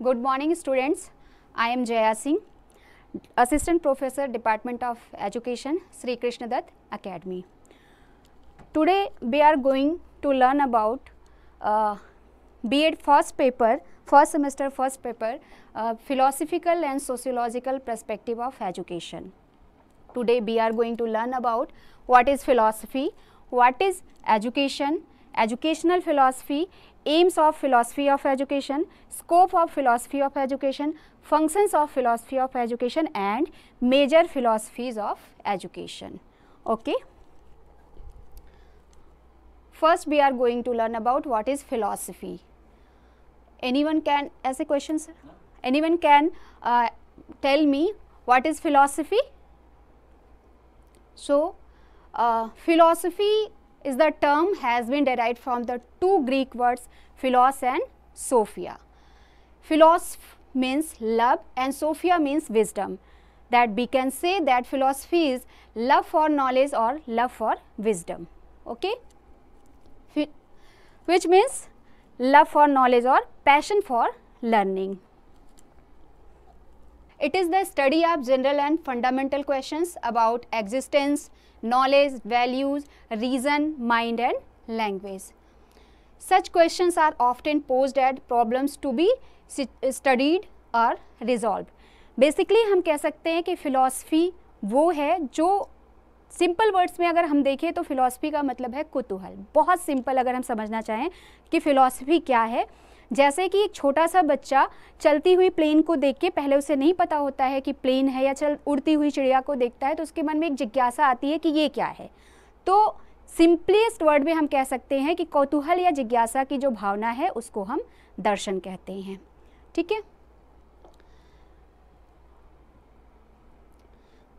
Good morning students. I am Jaya Singh, Assistant Professor, Department of Education, Sri Krishna Dutt Academy. Today we are going to learn about B.Ed first semester first paper, philosophical and sociological perspective of education. Today we are going to learn about what is philosophy, what is education, educational philosophy, aims of philosophy of education, scope of philosophy of education, functions of philosophy of education and major philosophies of education. Okay. First we are going to learn about what is philosophy. Anyone can ask a question, sir? Anyone can tell me what is philosophy? So, philosophy is the term has been derived from the two Greek words philos and sophia. Philos means love and sophia means wisdom. That we can say that philosophy is love for knowledge or love for wisdom. Okay? Which means love for knowledge or passion for learning. It is the study of general and fundamental questions about existence, knowledge, values, reason, mind and language. Such questions are often posed as problems to be studied or resolved. Basically हम कह सकते हैं कि philosophy वो है जो simple words में अगर हम देखें तो फिलॉसफी का मतलब है कुतूहल. बहुत सिंपल अगर हम समझना चाहें कि फिलॉसफी क्या है, जैसे कि एक छोटा सा बच्चा चलती हुई प्लेन को देख के पहले उसे नहीं पता होता है कि प्लेन है या उड़ती हुई चिड़िया को देखता है तो उसके मन में एक जिज्ञासा आती है कि ये क्या है. तो सिंपलेस्ट वर्ड में हम कह सकते हैं कि कौतूहल या जिज्ञासा की जो भावना है उसको हम दर्शन कहते हैं. ठीक है.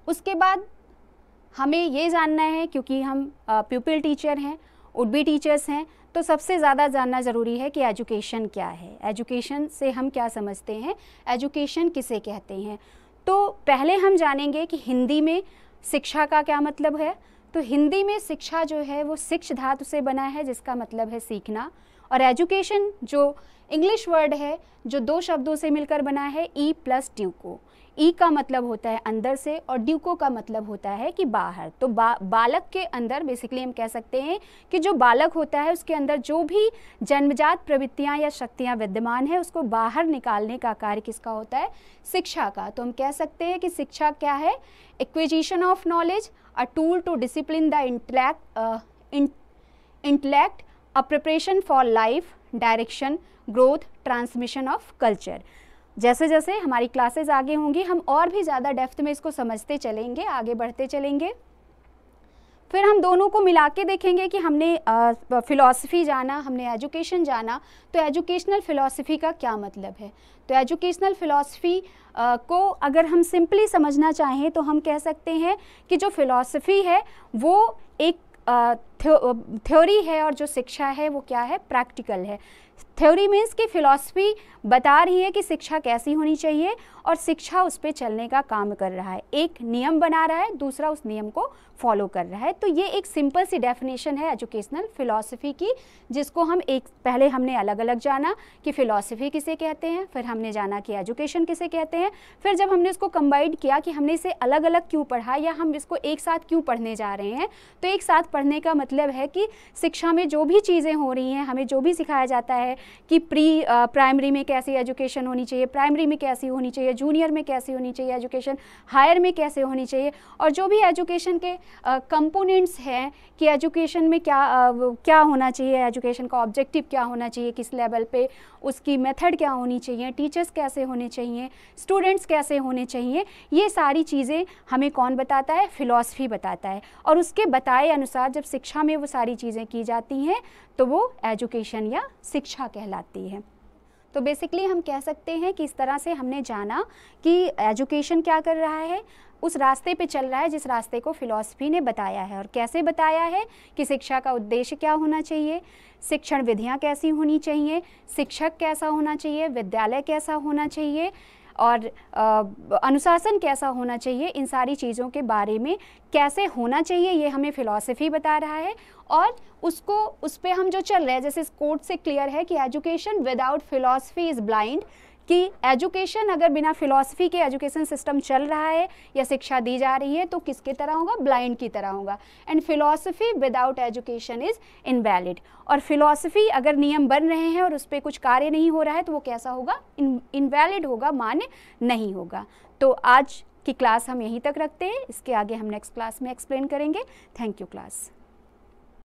उसके बाद हमें ये जानना है, क्योंकि हम प्यूपिल टीचर हैं, वुड बी टीचर्स हैं, तो सबसे ज़्यादा जानना ज़रूरी है कि एजुकेशन क्या है, एजुकेशन से हम क्या समझते हैं, एजुकेशन किसे कहते हैं. तो पहले हम जानेंगे कि हिंदी में शिक्षा का क्या मतलब है. तो हिंदी में शिक्षा जो है वो शिक्ष धातु से बना है जिसका मतलब है सीखना, और एजुकेशन जो इंग्लिश वर्ड है जो दो शब्दों से मिलकर बना है ई प्लस ड्यूको. ई का मतलब होता है अंदर से और ड्यूको का मतलब होता है कि बाहर. तो बालक के अंदर बेसिकली हम कह सकते हैं कि जो बालक होता है उसके अंदर जो भी जन्मजात प्रवृत्तियां या शक्तियां विद्यमान है उसको बाहर निकालने का कार्य किसका होता है, शिक्षा का. तो हम कह सकते हैं कि शिक्षा क्या है, acquisition of knowledge, a tool to discipline the intellect, a preparation for life, direction, growth, transmission of culture. जैसे जैसे हमारी क्लासेस आगे होंगी हम और भी ज़्यादा डेप्थ में इसको समझते चलेंगे, आगे बढ़ते चलेंगे. फिर हम दोनों को मिला के देखेंगे कि हमने फ़िलॉसफी जाना, हमने एजुकेशन जाना, तो एजुकेशनल फ़िलॉसफी का क्या मतलब है. तो एजुकेशनल फ़िलॉसफी को अगर हम सिंपली समझना चाहें तो हम कह सकते हैं कि जो फ़िलॉसफी है वो एक थ्योरी है और जो शिक्षा है वो क्या है, प्रैक्टिकल है. थ्योरी मीन्स कि फिलॉसफी बता रही है कि शिक्षा कैसी होनी चाहिए और शिक्षा उस पर चलने का काम कर रहा है, एक नियम बना रहा है, दूसरा उस नियम को फॉलो कर रहा है. तो ये एक सिंपल सी डेफिनेशन है एजुकेशनल फ़िलॉसफी की, जिसको हम पहले हमने अलग अलग जाना कि फ़िलॉसफी किसे कहते हैं, फिर हमने जाना कि एजुकेशन किसे कहते हैं. फिर जब हमने इसको कंबाइंड किया कि हमने इसे अलग अलग क्यों पढ़ा या हम इसको एक साथ क्यों पढ़ने जा रहे हैं, तो एक साथ पढ़ने का मतलब है कि शिक्षा में जो भी चीज़ें हो रही हैं, हमें जो भी सिखाया जाता है कि प्राइमरी में कैसी एजुकेशन होनी चाहिए, प्राइमरी में कैसी होनी चाहिए, जूनियर में कैसी होनी चाहिए एजुकेशन, हायर में कैसे होनी चाहिए, और जो भी एजुकेशन के कंपोनेंट्स हैं कि एजुकेशन में क्या होना चाहिए, एजुकेशन का ऑब्जेक्टिव क्या होना चाहिए, किस लेवल पे उसकी मेथड क्या होनी चाहिए, टीचर्स कैसे होने चाहिए, स्टूडेंट्स कैसे होने चाहिए, ये सारी चीज़ें हमें कौन बताता है, फ़िलॉसफी बताता है. और उसके बताए अनुसार जब शिक्षा में वो सारी चीज़ें की जाती हैं तो वो एजुकेशन या शिक्षा कहलाती है. तो बेसिकली हम कह सकते हैं कि इस तरह से हमने जाना कि एजुकेशन क्या कर रहा है, उस रास्ते पे चल रहा है जिस रास्ते को फ़िलॉसफी ने बताया है. और कैसे बताया है कि शिक्षा का उद्देश्य क्या होना चाहिए, शिक्षण विधियाँ कैसी होनी चाहिए, शिक्षक कैसा होना चाहिए, विद्यालय कैसा होना चाहिए, और अनुशासन कैसा होना चाहिए, इन सारी चीज़ों के बारे में कैसे होना चाहिए ये हमें फ़िलॉसफी बता रहा है। और उसको उस पर हम जो चल रहे हैं, जैसे इस कोट से क्लियर है कि education without philosophy is blind, कि एजुकेशन अगर बिना फिलॉसफी के एजुकेशन सिस्टम चल रहा है या शिक्षा दी जा रही है तो किसकी तरह होगा, ब्लाइंड की तरह होगा। And philosophy without education is invalid. और फिलॉसफी अगर नियम बन रहे हैं और उस पर कुछ कार्य नहीं हो रहा है तो वो कैसा होगा, इनवैलिड होगा, मान्य नहीं होगा। तो आज की क्लास हम यहीं तक रखते हैं, इसके आगे हम नेक्स्ट क्लास में एक्सप्लेन करेंगे। Thank you class.